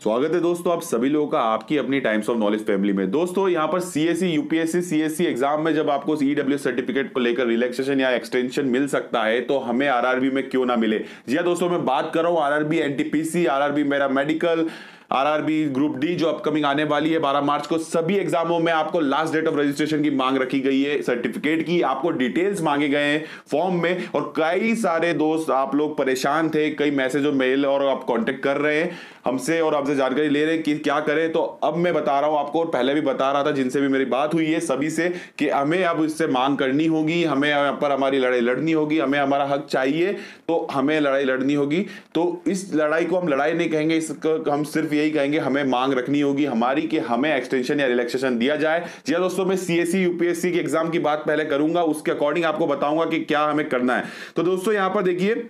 स्वागत है दोस्तों आप सभी लोगों का आपकी अपनी टाइम्स ऑफ नॉलेज फैमिली में। दोस्तों यहाँ पर सीएससी यूपीएससी सीएससी एग्जाम में जब आपको ईडब्ल्यू सर्टिफिकेट को लेकर रिलैक्सेशन या एक्सटेंशन मिल सकता है तो हमें आरआरबी में क्यों ना मिले। जी हाँ दोस्तों, मैं बात कर रहा हूँ आरआरबी एनटीपीसी, आरआरबी मेरा मेडिकल, आरआरबी ग्रुप डी जो अपकमिंग आने वाली है 12 मार्च को। सभी एग्जामों में आपको लास्ट डेट ऑफ रजिस्ट्रेशन की मांग रखी गई है, सर्टिफिकेट की आपको डिटेल्स मांगे गए हैं फॉर्म में। और कई सारे दोस्त आप लोग परेशान थे, कई मैसेज और मेल और आप कांटेक्ट कर रहे हैं हमसे और आपसे जानकारी ले रहे हैं कि क्या करें। तो अब मैं बता रहा हूं आपको, और पहले भी बता रहा था जिनसे भी मेरी बात हुई है सभी से, कि हमें अब इससे मांग करनी होगी, हमें यहाँ पर हमारी लड़ाई लड़नी होगी, हमें हमारा हक चाहिए तो हमें लड़ाई लड़नी होगी। तो इस लड़ाई को हम लड़ाई नहीं कहेंगे, इसको हम सिर्फ यही कहेंगे हमें मांग रखनी होगी हमारी कि हमें एक्सटेंशन या रिलैक्सेशन दिया जाए। जी हाँ दोस्तों, मैं सीएससी यूपीएससी की एग्जाम की बात पहले करूंगा, उसके अकॉर्डिंग आपको बताऊंगा कि क्या हमें करना है। तो दोस्तों यहाँ पर देखिए,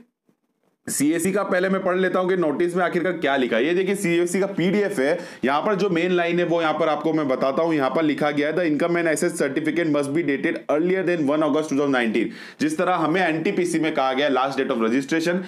सीएससी का पहले मैं पढ़ लेता हूं कि नोटिस में आखिरकार क्या लिखा है। ये देखिए सीएससी का पीडीएफ है, यहां पर जो मेन लाइन है वो यहां पर आपको मैं बताता हूं। यहां पर लिखा गया है the income and asset certificate must be dated earlier than 1 August 2019। जिस तरह हमें एनटीपीसी में कहा गया last date of registration,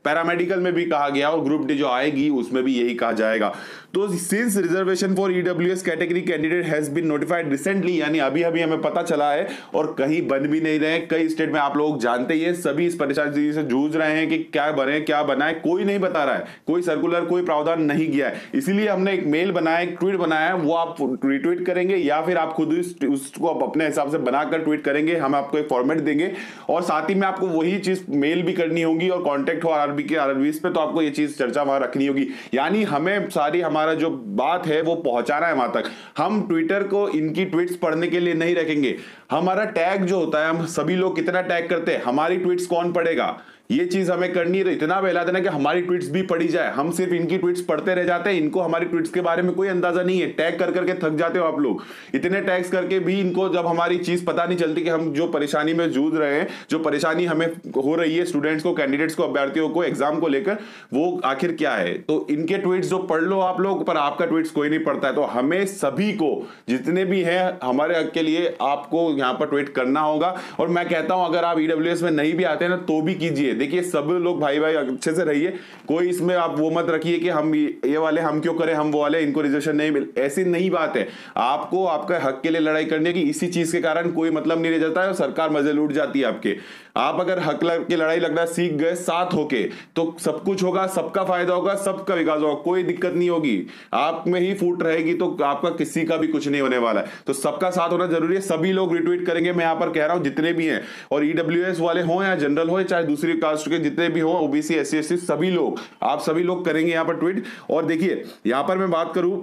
paramedical में भी कहा गया और ग्रुप डी जो आएगी उसमें भी यही कहा जाएगा। तो since reservation for EWS category candidate has been notified recently, यानी अभी अभी हमें पता चला है और कहीं बन भी नहीं रहे। कई स्टेट में आप लोग जानते ही हैं, सभी इस परेशानी से जूझ रहे हैं कि क्या बने क्या बनाए, कोई नहीं बता रहा है, कोई सर्कुलर कोई प्रावधान नहीं किया है। इसीलिए हमने एक मेल बनाया, एक ट्वीट बनाया है, वो आप रिट्वीट करेंगे या फिर आप खुद उसको आप अपने हिसाब से बनाकर ट्वीट करेंगे, हम आपको एक फॉर्मेट देंगे और साथ ही में आपको वही चीज मेल भी करनी होगी और कॉन्टेक्ट हो आरआरबी के आरआरबीस पे, तो आपको ये चीज चर्चा वहां रखनी होगी। यानी हमें सारी हमारा जो बात है वो पहुंचाना है वहां तक। हम ट्विटर को इनकी ट्वीट्स पढ़ने के लिए नहीं रखेंगे। हमारा टैग जो होता है, हम सभी लोग कितना टैग करते हैं, हमारी ट्वीट्स कौन पढ़ेगा, ये चीज हमें करनी है। तो इतना फैला देना कि हमारी ट्वीट्स भी पढ़ी जाए। हम सिर्फ इनकी ट्वीट्स पढ़ते रह जाते हैं, इनको हमारी ट्वीट्स के बारे में कोई अंदाजा नहीं है। टैग कर करके थक जाते हो आप लोग, इतने टैग्स करके भी इनको जब हमारी चीज पता नहीं चलती कि हम जो परेशानी में जूझ रहे हैं, जो परेशानी हमें हो रही है स्टूडेंट्स को, कैंडिडेट्स को, अभ्यर्थियों को एग्जाम को लेकर, वो आखिर क्या है। तो इनके ट्वीट्स जो पढ़ लो आप लोग, पर आपका ट्वीट्स कोई नहीं पढ़ता है। तो हमें सभी को, जितने भी हैं हमारे हक के लिए, आपको यहाँ पर ट्वीट करना होगा। और मैं कहता हूं अगर आप ईडब्ल्यूएस में नहीं भी आते हैं ना तो भी कीजिए। देखिए सब लोग भाई भाई अच्छे से रहिए, कोई इसमें आप वो मत रखिए कि हम ये वाले हम क्यों करें, हम वो वाले इनको रिजर्वेशन नहीं मिल, ऐसी नहीं बात है। आपको आपका हक के लिए लड़ाई करने की, इसी चीज के कारण कोई मतलब नहीं रह जाता है और सरकार मजे लूट जाती है आपके। आप अगर हक की लड़ाई लगना सीख गए साथ होके तो सब कुछ होगा, सबका फायदा होगा, सबका विकास होगा, कोई दिक्कत नहीं होगी। आप में ही फूट रहेगी तो आपका किसी का भी कुछ नहीं होने वाला है। तो सबका साथ होना जरूरी है। सभी लोग रिट्वीट करेंगे, मैं यहां पर कह रहा हूं जितने भी हैं, और ईडब्ल्यूएस वाले हो या जनरल हो, चाहे दूसरी कास्ट के जितने भी हो, ओबीसी एससी एसटी, सभी लोग, आप सभी लोग करेंगे यहां पर ट्वीट। और देखिए यहां पर मैं बात करूं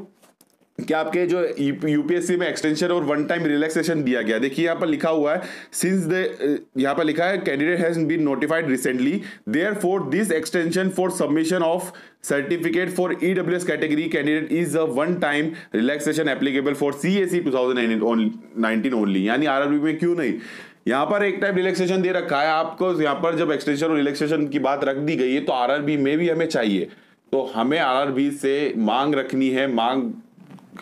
कि आपके जो यूपीएससी में एक्सटेंशन और वन टाइम रिलैक्सेशन दिया गया, देखिए यहां पर लिखा हुआ है सिंस द, यहां पर लिखा है candidate has been notified recently, therefore this extension for submission of certificate for EWS category candidate is a one time relaxation applicable for CSC 2019 only. यानी आरआरबी में क्यों नहीं, यहां पर एक टाइम रिलैक्सेशन दे रखा है आपको। यहां पर जब एक्सटेंशन और रिलैक्सेशन की बात रख दी गई है तो आरआरबी में भी हमें चाहिए। तो हमें आरआरबी से मांग रखनी है। मांग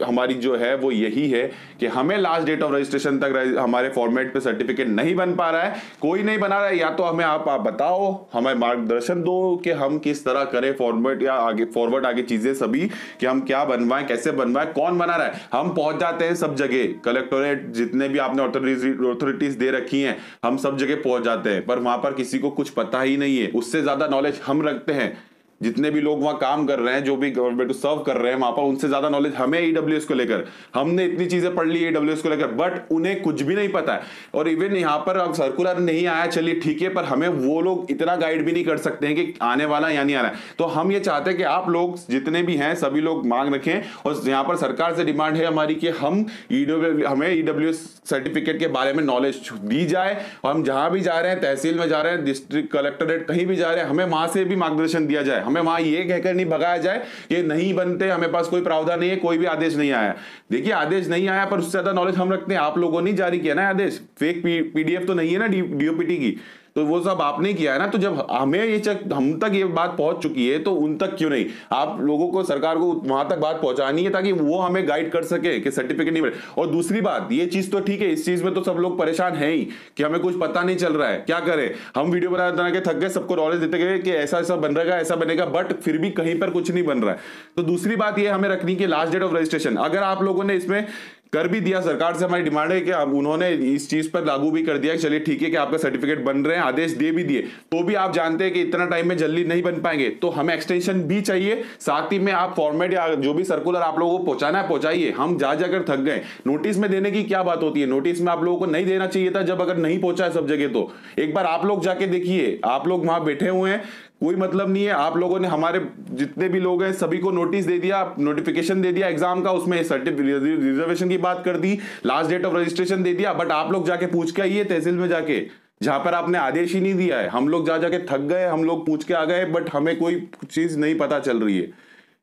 हमारी जो है वो यही है कि हमें लास्ट डेट ऑफ रजिस्ट्रेशन तक हमारे फॉर्मेट पे सर्टिफिकेट नहीं बन पा रहा है, कोई नहीं बना रहा है, या तो हमें आप बताओ, हमें मार्गदर्शन दो कि हम किस तरह करें फॉर्मेट या आगे फॉरवर्ड आगे चीजें सभी, कि हम क्या बनवाएं, कैसे बनवाएं, कौन बना रहा है। हम पहुंच जाते हैं सब जगह, कलेक्टोरेट जितने भी आपने अथॉरिटीज दे रखी हैं, हम सब जगह पहुंच जाते हैं, पर वहां पर किसी को कुछ पता ही नहीं है। उससे ज्यादा नॉलेज हम रखते हैं, जितने भी लोग वहां काम कर रहे हैं, जो भी गवर्नमेंट को सर्व कर रहे हैं वहां पर, उनसे ज्यादा नॉलेज हमें ईडब्ल्यूएस को लेकर। हमने इतनी चीजें पढ़ ली ईडब्ल्यूएस को लेकर, बट उन्हें कुछ भी नहीं पता है। और इवन यहाँ पर अब सर्कुलर नहीं आया, चलिए ठीक है, पर हमें वो लोग इतना गाइड भी नहीं कर सकते हैं कि आने वाला या नहीं आ रहा है। तो हम ये चाहते हैं कि आप लोग जितने भी हैं सभी लोग मांग रखें, और यहाँ पर सरकार से डिमांड है हमारी कि हमें ईडब्ल्यूएस सर्टिफिकेट के बारे में नॉलेज दी जाए। और हम जहां भी जा रहे हैं, तहसील में जा रहे हैं, डिस्ट्रिक्ट कलेक्टरेट कहीं भी जा रहे हैं, हमें वहां से भी मार्गदर्शन दिया जाए। हमें वहां ये कहकर नहीं भगाया जाए कि नहीं बनते, हमें पास कोई प्रावधान नहीं है, कोई भी आदेश नहीं आया। देखिए आदेश नहीं आया, पर उससे ज्यादा नॉलेज हम रखते हैं। आप लोगों ने जारी किया ना आदेश, फेक पीडीएफ तो नहीं है ना डीओपीटी की। तो वो सब आपने किया है ना, तो जब हमें हम तक ये बात पहुंच चुकी है तो उन तक क्यों नहीं? आप लोगों को, सरकार को वहां तक बात पहुंचानी है ताकि वो हमें गाइड कर सके कि सर्टिफिकेट नहीं मिले। और दूसरी बात, ये चीज तो ठीक है, इस चीज में तो सब लोग परेशान है ही कि हमें कुछ पता नहीं चल रहा है, क्या करें। हम वीडियो बना के थक गए, सबको नॉलेज देते गए कि ऐसा ऐसा बन रहेगा, ऐसा बनेगा, बट फिर भी कहीं पर कुछ नहीं बन रहा है। तो दूसरी बात ये हमें रखनी कि लास्ट डेट ऑफ रजिस्ट्रेशन, अगर आप लोगों ने इसमें कर भी दिया, सरकार से हमारी डिमांड है कि उन्होंने इस चीज पर लागू भी कर दिया कि चलिए ठीक है कि आपका सर्टिफिकेट बन रहे हैं, आदेश दे भी दिए, तो भी आप जानते हैं कि इतना टाइम में जल्दी नहीं बन पाएंगे, तो हमें एक्सटेंशन भी चाहिए। साथ ही में आप फॉर्मेट या जो भी सर्कुलर आप लोगों को पहुंचाना है पहुंचाइए। हम जा जाकर थक गए। नोटिस में देने की क्या बात होती है? नोटिस में आप लोगों को नहीं देना चाहिए था, जब अगर नहीं पहुंचा है सब जगह तो एक बार आप लोग जाके देखिए। आप लोग वहां बैठे हुए हैं, कोई मतलब नहीं है। आप लोगों ने हमारे जितने भी लोग हैं सभी को नोटिस दे दिया, नोटिफिकेशन दे दिया एग्जाम का, उसमें सर्टिफिकेट रिजर्वेशन की बात कर दी, लास्ट डेट ऑफ रजिस्ट्रेशन दे दिया, बट आप लोग जाके पूछ के आइए तहसील में जाके, जहां पर आपने आदेश ही नहीं दिया है। हम लोग जा जाके थक गए, हम लोग पूछ के आ गए, बट हमें कोई चीज नहीं पता चल रही है।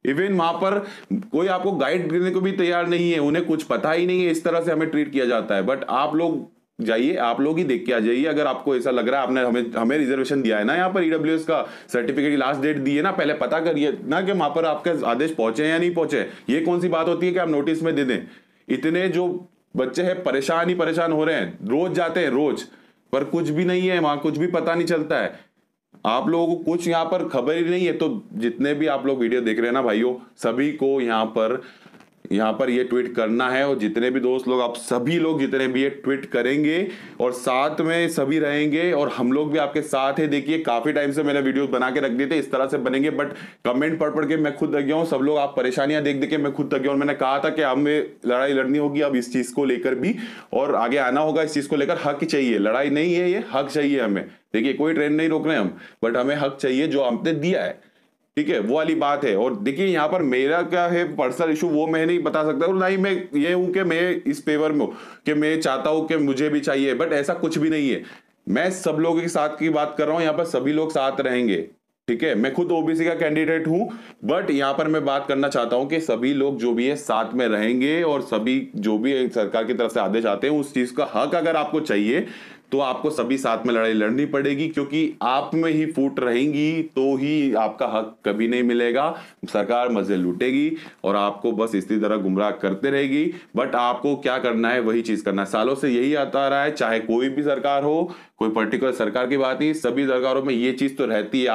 इवन वहां पर कोई आपको गाइड देने को भी तैयार नहीं है, उन्हें कुछ पता ही नहीं है, इस तरह से हमें ट्रीट किया जाता है। बट आप लोग जाइए, आप लोग ही देख के आ जाइए। अगर आपको ऐसा लग रहा है, आपने हमें रिजर्वेशन दिया है ना, यहाँ पर ईडब्ल्यूएस का सर्टिफिकेट की लास्ट डेट दी है ना, पहले पता करिए ना कि वहां पर आपके आदेश पहुंचे या नहीं पहुंचे। ये कौन सी बात होती है कि आप नोटिस में दे दें? इतने जो बच्चे हैं परेशान ही परेशान हो रहे हैं, रोज जाते हैं रोज, पर कुछ भी नहीं है वहां, कुछ भी पता नहीं चलता है। आप लोगों को कुछ यहाँ पर खबर ही नहीं है। तो जितने भी आप लोग वीडियो देख रहे हैं ना भाइयों, सभी को यहाँ पर ये ट्वीट करना है, और जितने भी दोस्त लोग, आप सभी लोग जितने भी ये ट्वीट करेंगे और साथ में सभी रहेंगे, और हम लोग भी आपके साथ है। देखिए काफी टाइम से मैंने वीडियो बना के रख दिए थे, इस तरह से बनेंगे, बट कमेंट पढ़ के मैं खुद थक गया हूँ। सब लोग आप परेशानियां देख देख के मैं खुद थक गया हूँ। मैंने कहा था कि हमें लड़ाई लड़नी होगी अब इस चीज को लेकर भी, और आगे आना होगा इस चीज को लेकर। हक चाहिए, लड़ाई नहीं है ये, हक चाहिए हमें। देखिए कोई ट्रेन नहीं रोक रहे हम, बट हमें हक चाहिए जो हमने दिया है, ठीक है, वो वाली बात है। और देखिए यहाँ पर मेरा क्या है पर्सनल इशू, वो मैं नहीं बता सकता, और ना ही मैं ये हूं कि मैं इस फेवर में हूं कि मैं चाहता हूं कि मुझे भी चाहिए, बट ऐसा कुछ भी नहीं है। मैं सब लोगों के साथ की बात कर रहा हूं, यहाँ पर सभी लोग साथ रहेंगे, ठीक है। मैं खुद ओबीसी का कैंडिडेट हूं, बट यहाँ पर मैं बात करना चाहता हूं कि सभी लोग जो भी है साथ में रहेंगे, और सभी जो भी सरकार की तरफ से आदेश आते हैं उस चीज का हक अगर आपको चाहिए तो आपको सभी साथ में लड़ाई लड़नी पड़ेगी, क्योंकि आप में ही फूट रहेंगी तो ही आपका हक कभी नहीं मिलेगा। सरकार मजे लूटेगी और आपको बस इसी तरह गुमराह करते रहेगी। बट आपको क्या करना है, वही चीज करना है। सालों से यही आता आ रहा है, चाहे कोई भी सरकार हो, कोई पर्टिकुलर सरकार की बात नहीं, सभी सरकारों में ये चीज तो रहती है।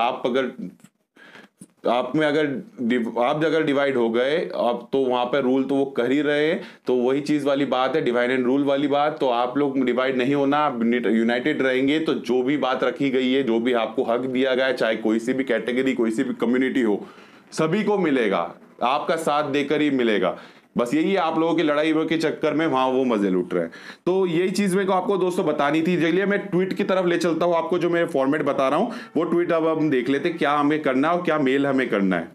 आप में अगर डिवाइड हो गए अब, तो वहां पर रूल तो वो कर ही रहे हैं। तो वही चीज वाली बात है, डिवाइड एंड रूल वाली बात। तो आप लोग डिवाइड नहीं होना, यूनाइटेड रहेंगे तो जो भी बात रखी गई है, जो भी आपको हक दिया गया है, चाहे कोई सी भी कैटेगरी, कोई सी भी कम्युनिटी हो, सभी को मिलेगा, आपका साथ देकर ही मिलेगा। बस यही आप लोगों की लड़ाई के चक्कर में वहां वो मजे लूट रहे हैं। तो यही चीज मेरे को आपको दोस्तों बतानी थी। चलिए मैं ट्वीट की तरफ ले चलता हूं आपको, जो मैं फॉर्मेट बता रहा हूं वो ट्वीट अब हम देख लेते क्या हमें करना है और क्या मेल हमें करना है।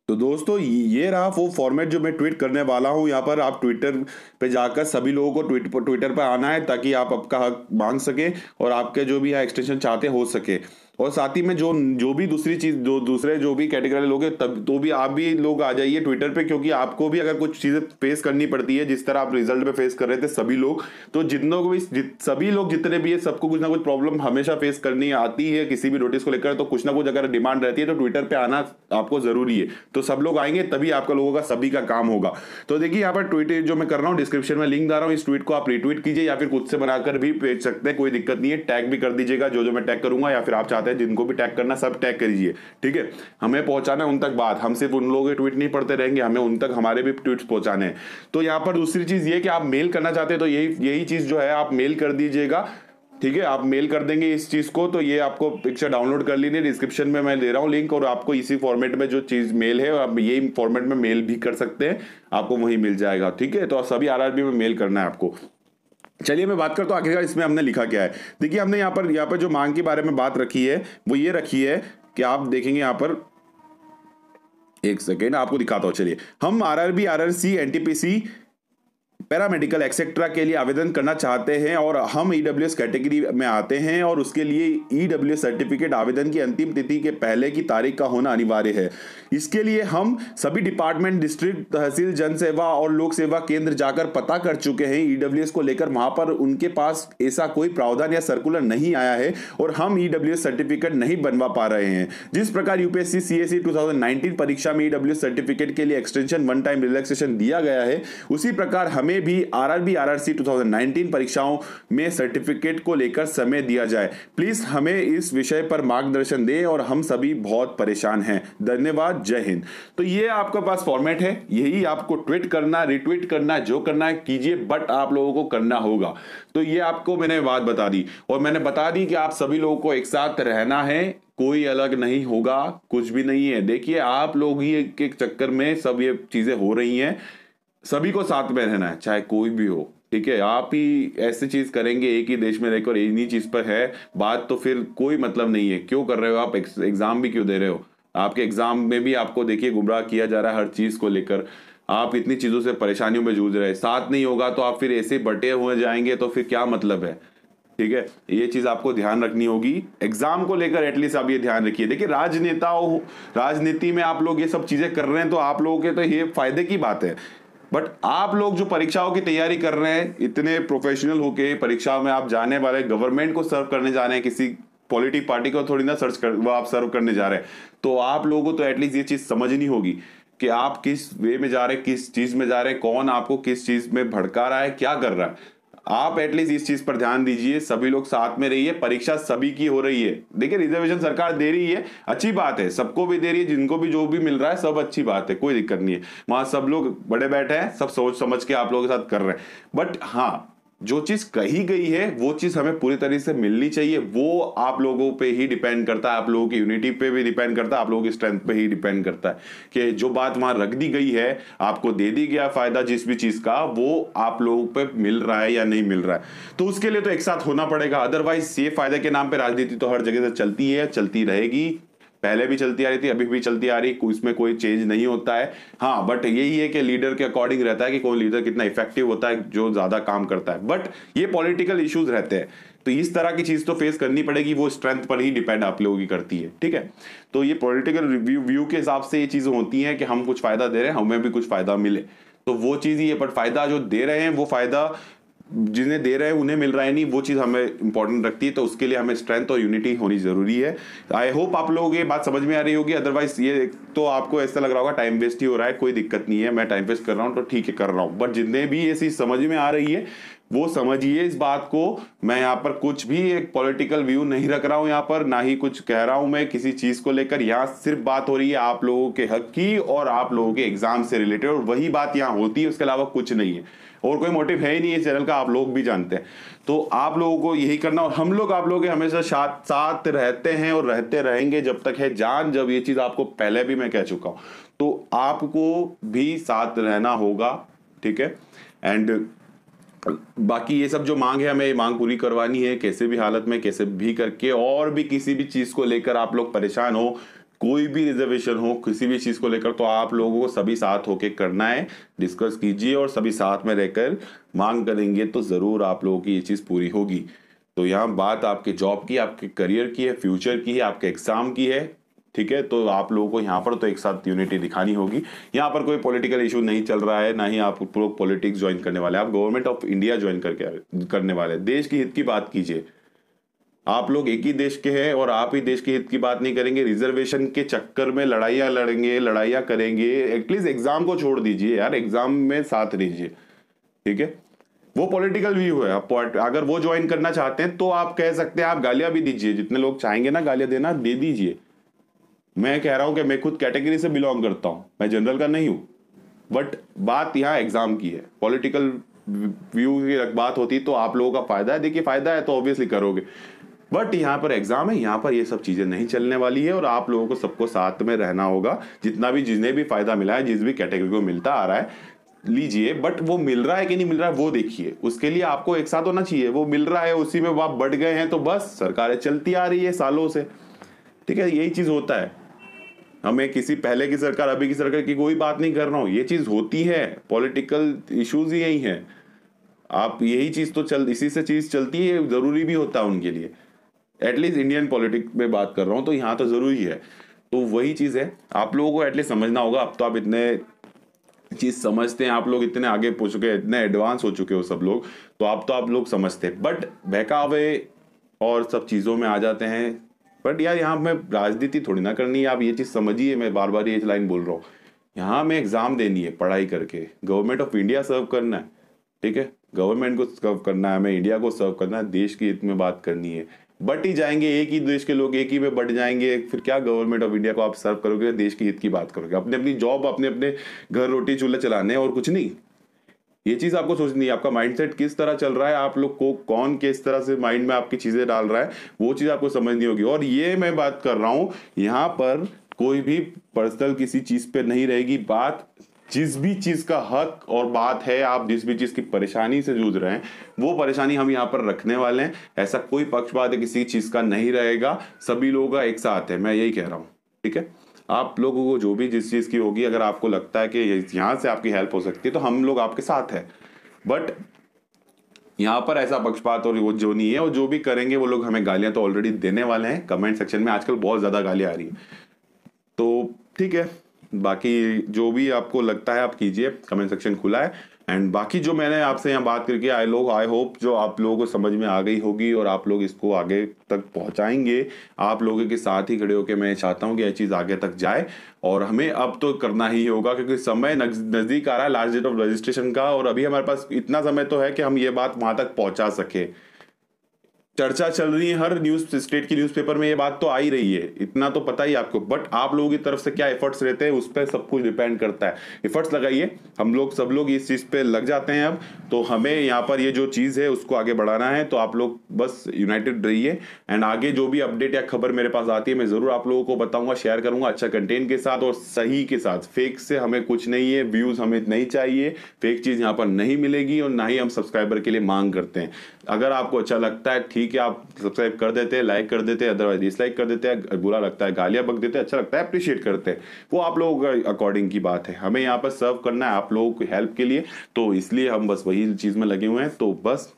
तो दोस्तों ये रहा वो फॉर्मेट जो मैं ट्वीट करने वाला हूं। यहाँ पर आप ट्विटर पे जाकर सभी लोगों को ट्विटर पर आना है, ताकि आप आपका हक मांग सके और आपके जो भी एक्सटेंशन चाहते हो सके। और साथ ही में जो भी दूसरी चीज, दूसरे जो भी कैटेगरी लोग हैं, तब तो भी आप भी लोग आ जाइए ट्विटर पे, क्योंकि आपको भी अगर कुछ चीजें फेस करनी पड़ती है जिस तरह आप रिजल्ट पे फेस कर रहे थे सभी लोग, तो सभी लोग जितने भी है सबको कुछ ना कुछ प्रॉब्लम हमेशा फेस करनी आती है किसी भी नोटिस को लेकर। तो कुछ ना कुछ अगर डिमांड रहती है तो ट्विटर पे आना आपको जरूरी है। तो सब लोग आएंगे तभी आपका लोगों का सभी का काम होगा। तो देखिए यहाँ पर ट्वीट जो मैं कर रहा हूँ, डिस्क्रिप्शन में लिंक दे रहा हूँ, इस ट्वीट को आप रिट्वीट कीजिए या फिर खुद से बनाकर भी भेज सकते हैं, कोई दिक्कत नहीं है। टैग भी कर दीजिएगा जो मैं टैग करूंगा, या फिर आप चाहते हैं जिनको भी टैग करना सब टैग करिए, ठीक है। हमें पहुंचाना है उन तक बात, हम सिर्फ उन लोगों के ट्वीट नहीं पढ़ते रहेंगे, हमें उन तक हमारे भी ट्वीट्स पहुंचाने हैं। तो यहाँ पर दूसरी चीज ये कि आप मेल करना चाहते हैं तो यही चीज जो है आप मेल कर दीजिएगा, ठीक है। आप मेल कर देंगे इस चीज को, तो ये आपको पिक्चर डाउनलोड कर लीजिए, डिस्क्रिप्शन में मैं दे रहा हूँ लिंक, और आपको इसी फॉर्मेट में जो चीज मेल है आप यही फॉर्मेट में मेल भी कर सकते हैं, आपको वही मिल जाएगा, ठीक है। तो सभी आरआरबी में मेल करना है आपको। चलिए मैं बात करता हूँ आखिरकार इसमें हमने लिखा क्या है। देखिए हमने यहाँ पर जो मांग के बारे में बात रखी है वो ये रखी है कि आप देखेंगे यहाँ पर, एक सेकेंड आपको दिखाता हूँ। चलिए हम RRB, RRC, NTPC paramedical etcetera के लिए आवेदन करना चाहते हैं और हम ईडब्ल्यूएस कैटेगरी में आते हैं और उसके लिए ईडब्ल्यूएस सर्टिफिकेट आवेदन की अंतिम तिथि के पहले की तारीख का होना अनिवार्य है। इसके लिए हम सभी डिपार्टमेंट, डिस्ट्रिक्ट, तहसील, जन सेवा और लोक सेवा केंद्र जाकर पता कर चुके हैं ईडब्ल्यूएस को लेकर। वहां पर उनके पास ऐसा कोई प्रावधान या सर्कुलर नहीं आया है और हम ईडब्ल्यूएस सर्टिफिकेट नहीं बनवा पा रहे हैं। जिस प्रकार यूपीएससी सीएसई 2019 परीक्षा में ईडब्ल्यूएस सर्टिफिकेट के लिए एक्सटेंशन वन टाइम रिलैक्सेशन दिया गया है, उसी प्रकार हमें भी आरआरबी आरआरसी 2019 परीक्षाओं में सर्टिफिकेट को लेकर समय दिया जाए। प्लीज हमें इस विषय पर मार्गदर्शन दें और हम सभी बहुत परेशान हैं। धन्यवाद, जय हिंद। तो ये आपके पास फॉर्मेट है, यही आपको ट्वीट करना, रिट्वीट करना, जो करना है कीजिए, बट आप लोगों को करना होगा। तो ये आपको मैंने बात बता दी और मैंने बता दी कि आप सभी लोगों को एक साथ रहना है, कोई अलग नहीं होगा, कुछ भी नहीं है। देखिए आप लोग ही के चक्कर में सब ये चीजें हो रही हैं, सभी को साथ में रहना है, चाहे कोई भी हो, ठीक है। आप ही ऐसी चीज करेंगे एक ही देश में रहकर, इन्हीं चीज पर है बात, तो फिर कोई मतलब नहीं है। क्यों कर रहे हो आप एग्जाम भी क्यों दे रहे हो? आपके एग्जाम में भी आपको देखिए गुमराह किया जा रहा है हर चीज को लेकर। आप इतनी चीजों से परेशानियों में जूझ रहे हैं, साथ नहीं होगा तो आप फिर ऐसे बटे हुए जाएंगे, तो फिर क्या मतलब है? ठीक है, ये चीज आपको ध्यान रखनी होगी। एग्जाम को लेकर एटलीस्ट आप ये ध्यान रखिए। देखिए राजनीति में आप लोग ये सब चीजें कर रहे हैं तो आप लोगों के तो ये फायदे की बात है, बट आप लोग जो परीक्षाओं की तैयारी कर रहे हैं, इतने प्रोफेशनल होके परीक्षाओं में आप जाने वाले, गवर्नमेंट को सर्व करने जा रहे हैं, किसी पॉलिटिक पार्टी को थोड़ी ना वो आप सर्व करने जा रहे हैं, तो आप लोगों को तो एटलीस्ट ये चीज समझनी होगी कि आप किस वे में जा रहे हैं, किस चीज में जा रहे हैं, कौन आपको किस चीज में भड़का रहा है, क्या कर रहा है। आप एटलीस्ट इस चीज पर ध्यान दीजिए, सभी लोग साथ में रहिए। परीक्षा सभी की हो रही है, देखिए रिजर्वेशन सरकार दे रही है, अच्छी बात है, सबको भी दे रही है, जिनको भी जो भी मिल रहा है सब अच्छी बात है, कोई दिक्कत नहीं है। वहां सब लोग बड़े बैठे हैं, सब सोच समझ के आप लोगों के साथ कर रहे हैं, बट हाँ जो चीज कही गई है वो चीज हमें पूरी तरीके से मिलनी चाहिए। वो आप लोगों पे ही डिपेंड करता है, आप लोगों की यूनिटी पे भी डिपेंड करता है, आप लोगों की स्ट्रेंथ पे ही डिपेंड करता है कि जो बात वहां रख दी गई है, आपको दे दी गया फायदा जिस भी चीज का, वो आप लोगों पे मिल रहा है या नहीं मिल रहा है। तो उसके लिए तो एक साथ होना पड़ेगा, अदरवाइज ये फायदे के नाम पे राजनीति तो हर जगह से चलती है, चलती रहेगी, पहले भी चलती आ रही थी, अभी भी चलती आ रही, इसमें कोई चेंज नहीं होता है। हाँ बट यही है कि लीडर के अकॉर्डिंग रहता है कि कौन लीडर कितना इफेक्टिव होता है, जो ज्यादा काम करता है, बट ये पॉलिटिकल इश्यूज रहते हैं, तो इस तरह की चीज तो फेस करनी पड़ेगी, वो स्ट्रेंथ पर ही डिपेंड आप लोगों की करती है, ठीक है। तो ये पॉलिटिकल व्यू के हिसाब से ये चीजें होती हैं कि हम कुछ फायदा दे रहे हैं, हमें भी कुछ फायदा मिले, तो वो चीज ही है। बट फायदा जो दे रहे हैं वो फायदा जिन्हें दे रहे हैं उन्हें मिल रहा है नहीं, वो चीज हमें इंपॉर्टेंट रखती है, तो उसके लिए हमें स्ट्रेंथ और यूनिटी होनी जरूरी है। आई होप आप लोगों को ये बात समझ में आ रही होगी, अदरवाइज ये तो आपको ऐसा लग रहा होगा टाइम वेस्ट ही हो रहा है, कोई दिक्कत नहीं है, मैं टाइम वेस्ट कर रहा हूँ तो ठीक है कर रहा हूँ, बट जितने भी ये चीज समझ में आ रही है वो समझिए इस बात को। मैं यहाँ पर कुछ भी एक पॉलिटिकल व्यू नहीं रख रहा हूँ, यहाँ पर ना ही कुछ कह रहा हूँ मैं किसी चीज को लेकर, यहाँ सिर्फ बात हो रही है आप लोगों के हक की और आप लोगों के एग्जाम से रिलेटेड, और वही बात यहाँ होती है, उसके अलावा कुछ नहीं है, और कोई मोटिव है ही नहीं इस चैनल का, आप लोग भी जानते हैं। तो आप लोगों को यही करना, और हम लोग आप लोगों के हमेशा साथ रहते हैं और रहते रहेंगे जब तक है जान, जब ये चीज आपको पहले भी मैं कह चुका हूं, तो आपको भी साथ रहना होगा, ठीक है। एंड बाकी ये सब जो मांग है, हमें ये मांग पूरी करवानी है कैसे भी हालत में, कैसे भी करके, और भी किसी भी चीज को लेकर आप लोग परेशान हो, कोई भी रिजर्वेशन हो, किसी भी चीज को लेकर, तो आप लोगों को सभी साथ होके करना है, डिस्कस कीजिए और सभी साथ में रहकर मांग करेंगे तो जरूर आप लोगों की ये चीज पूरी होगी। तो यहाँ बात आपके जॉब की, आपके करियर की है, फ्यूचर की है, आपके एग्जाम की है, ठीक है। तो आप लोगों को यहाँ पर तो एक साथ यूनिटी दिखानी होगी। यहाँ पर कोई पॉलिटिकल इशू नहीं चल रहा है, ना ही आप लोग पॉलिटिक्स ज्वाइन करने वाले, आप गवर्नमेंट ऑफ इंडिया ज्वाइन करने वाले, देश की हित की बात कीजिए। आप लोग एक ही देश के हैं और आप ही देश के हित की बात नहीं करेंगे, रिजर्वेशन के चक्कर में लड़ाइयां लड़ेंगे, लड़ाइयां करेंगे। एटलीस्ट एग्जाम को छोड़ दीजिए यार, एग्जाम में साथ दीजिए, ठीक है। वो पॉलिटिकल व्यू है, आप अगर वो ज्वाइन करना चाहते हैं तो आप कह सकते हैं, आप गालियां भी दीजिए, जितने लोग चाहेंगे ना गालियां देना दे दीजिए। मैं कह रहा हूं कि मैं खुद कैटेगरी से बिलोंग करता हूं, मैं जनरल का नहीं हूं, बट बात यहाँ एग्जाम की है, पॉलिटिकल व्यू की बात होती तो आप लोगों का फायदा है, देखिए फायदा है तो ऑब्वियसली करोगे, बट यहाँ पर एग्जाम है, यहाँ पर ये सब चीजें नहीं चलने वाली है, और आप लोगों को सबको साथ में रहना होगा। जितना भी जिन्हें भी फायदा मिला है, जिस भी कैटेगरी को मिलता आ रहा है लीजिए, बट वो मिल रहा है कि नहीं मिल रहा है वो देखिए, उसके लिए आपको एक साथ होना चाहिए। वो मिल रहा है, उसी में आप बढ़ गए हैं तो बस सरकारें चलती आ रही है सालों से, ठीक है, यही चीज होता है। हमें किसी पहले की सरकार अभी की सरकार की कोई बात नहीं कर रहा हूँ, ये चीज होती है, पॉलिटिकल इश्यूज ही यही है। आप यही चीज तो इसी से चीज चलती है, जरूरी भी होता है उनके लिए। एटलीस्ट इंडियन पॉलिटिक्स में बात कर रहा हूँ तो यहाँ तो जरूरी है। तो वही चीज है, आप लोगों को एटलीस्ट समझना होगा। अब तो आप इतने चीज समझते हैं, आप लोग इतने आगे पहुंच चुके हैं, इतने एडवांस हो चुके हो सब लोग, तो आप लोग समझते हैं। बट बहकावे और सब चीजों में आ जाते हैं। बट यार यहाँ में राजनीति थोड़ी ना करनी है, आप ये चीज समझिए। मैं बार बार ये लाइन बोल रहा हूँ, यहाँ में एग्जाम देनी है पढ़ाई करके, गवर्नमेंट ऑफ इंडिया सर्व करना है, ठीक है, गवर्नमेंट को सर्व करना है, हमें इंडिया को सर्व करना है, देश के हित में बात करनी है। बट ही जाएंगे, एक ही देश के लोग एक ही में बट जाएंगे, फिर क्या गवर्नमेंट ऑफ इंडिया को आप सर्व करोगे, देश के हित की बात करोगे, अपने अपनी जॉब, अपने अपने घर रोटी चूल्हा चलाने और कुछ नहीं। ये चीज आपको सोचनी है, आपका माइंडसेट किस तरह चल रहा है, आप लोग को कौन किस तरह से माइंड में आपकी चीजें डाल रहा है, वो चीज आपको समझनी होगी। और ये मैं बात कर रहा हूं, यहाँ पर कोई भी पर्सनल किसी चीज पे नहीं रहेगी बात। जिस भी चीज का हक और बात है, आप जिस भी चीज की परेशानी से जूझ रहे हैं, वो परेशानी हम यहाँ पर रखने वाले हैं। ऐसा कोई पक्षपात किसी चीज का नहीं रहेगा, सभी लोगों का एक साथ है, मैं यही कह रहा हूँ, ठीक है। आप लोगों को जो भी जिस चीज की होगी, अगर आपको लगता है कि यहाँ से आपकी हेल्प हो सकती है, तो हम लोग आपके साथ है। बट यहाँ पर ऐसा पक्षपात और वो जो नहीं है, और जो भी करेंगे वो लोग हमें गालियां तो ऑलरेडी देने वाले हैं कमेंट सेक्शन में। आजकल बहुत ज्यादा गालियां आ रही है, तो ठीक है। बाकी जो भी आपको लगता है आप कीजिए, कमेंट सेक्शन खुला है। एंड बाकी जो मैंने आपसे यहाँ बात करके आई होप जो आप लोगों को समझ में आ गई होगी, और आप लोग इसको आगे तक पहुंचाएंगे। आप लोगों के साथ ही खड़े होकर मैं चाहता हूँ कि यह चीज़ आगे तक जाए, और हमें अब तो करना ही होगा, क्योंकि समय नज़दीक आ रहा है लास्ट डेट ऑफ रजिस्ट्रेशन का, और अभी हमारे पास इतना समय तो है कि हम ये बात वहां तक पहुंचा सके। चर्चा चल रही है, हर न्यूज स्टेट की न्यूज़पेपर में ये बात तो आ ही रही है, इतना तो पता ही आपको। बट आप लोगों की तरफ से क्या एफर्ट्स रहते हैं, उस पर सब कुछ डिपेंड करता है। एफर्ट्स लगाइए, हम लोग सब लोग इस चीज पे लग जाते हैं अब। तो हमें यहाँ पर ये जो चीज है उसको आगे बढ़ाना है, तो आप लोग बस यूनाइटेड रहिए। एंड आगे जो भी अपडेट या खबर मेरे पास आती है, मैं जरूर आप लोगों को बताऊंगा, शेयर करूंगा अच्छा कंटेंट के साथ और सही के साथ। फेक से हमें कुछ नहीं है, व्यूज हमें नहीं चाहिए, फेक चीज यहाँ पर नहीं मिलेगी, और ना ही हम सब्सक्राइबर के लिए मांग करते हैं। अगर आपको अच्छा लगता है ठीक है, आप सब्सक्राइब कर देते हैं, लाइक कर देते हैं, अदरवाइज डिसलाइक कर देते हैं। बुरा लगता है गालियां बक देते हैं, अच्छा लगता है अप्रिशिएट करते हैं, वो आप लोगों का अकॉर्डिंग की बात है। हमें यहाँ पर सर्व करना है आप लोगों की हेल्प के लिए, तो इसलिए हम बस वही चीज में लगे हुए हैं। तो बस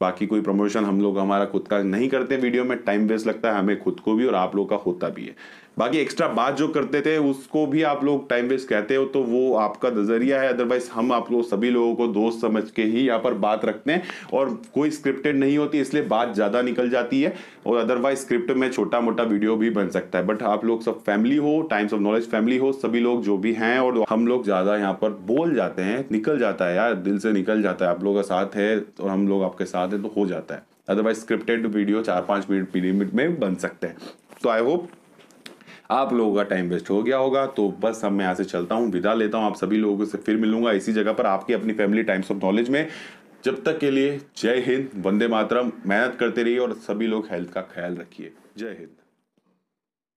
बाकी कोई प्रमोशन हम लोग हमारा खुद का नहीं करते, वीडियो में टाइम वेस्ट लगता है हमें खुद को भी और आप लोग का होता भी है। बाकी एक्स्ट्रा बात जो करते थे उसको भी आप लोग टाइम वेस्ट कहते हो, तो वो आपका नजरिया है। अदरवाइज हम आप लोग सभी लोगों को दोस्त समझ के ही यहाँ पर बात रखते हैं, और कोई स्क्रिप्टेड नहीं होती, इसलिए बात ज्यादा निकल जाती है। और अदरवाइज स्क्रिप्ट में छोटा मोटा वीडियो भी बन सकता है। बट आप लोग सब फैमिली हो, टाइम्स ऑफ नॉलेज फैमिली हो, सभी लोग जो भी हैं, और हम लोग ज्यादा यहाँ पर बोल जाते हैं, निकल जाता है यार, दिल से निकल जाता है। आप लोगों का साथ है और हम लोग आपके साथ है, तो हो जाता है। अदरवाइज स्क्रिप्टेड वीडियो 4-5 मिनट में बन सकते हैं। तो आई होप आप लोगों का टाइम वेस्ट हो गया होगा। तो बस अब मैं यहाँ से चलता हूँ, विदा लेता हूँ। आप सभी लोगों से फिर मिलूंगा इसी जगह पर, आपकी अपनी फैमिली टाइम्स ऑफ नॉलेज में। जब तक के लिए जय हिंद, वंदे मातरम। मेहनत करते रहिए और सभी लोग हेल्थ का ख्याल रखिए। जय हिंद।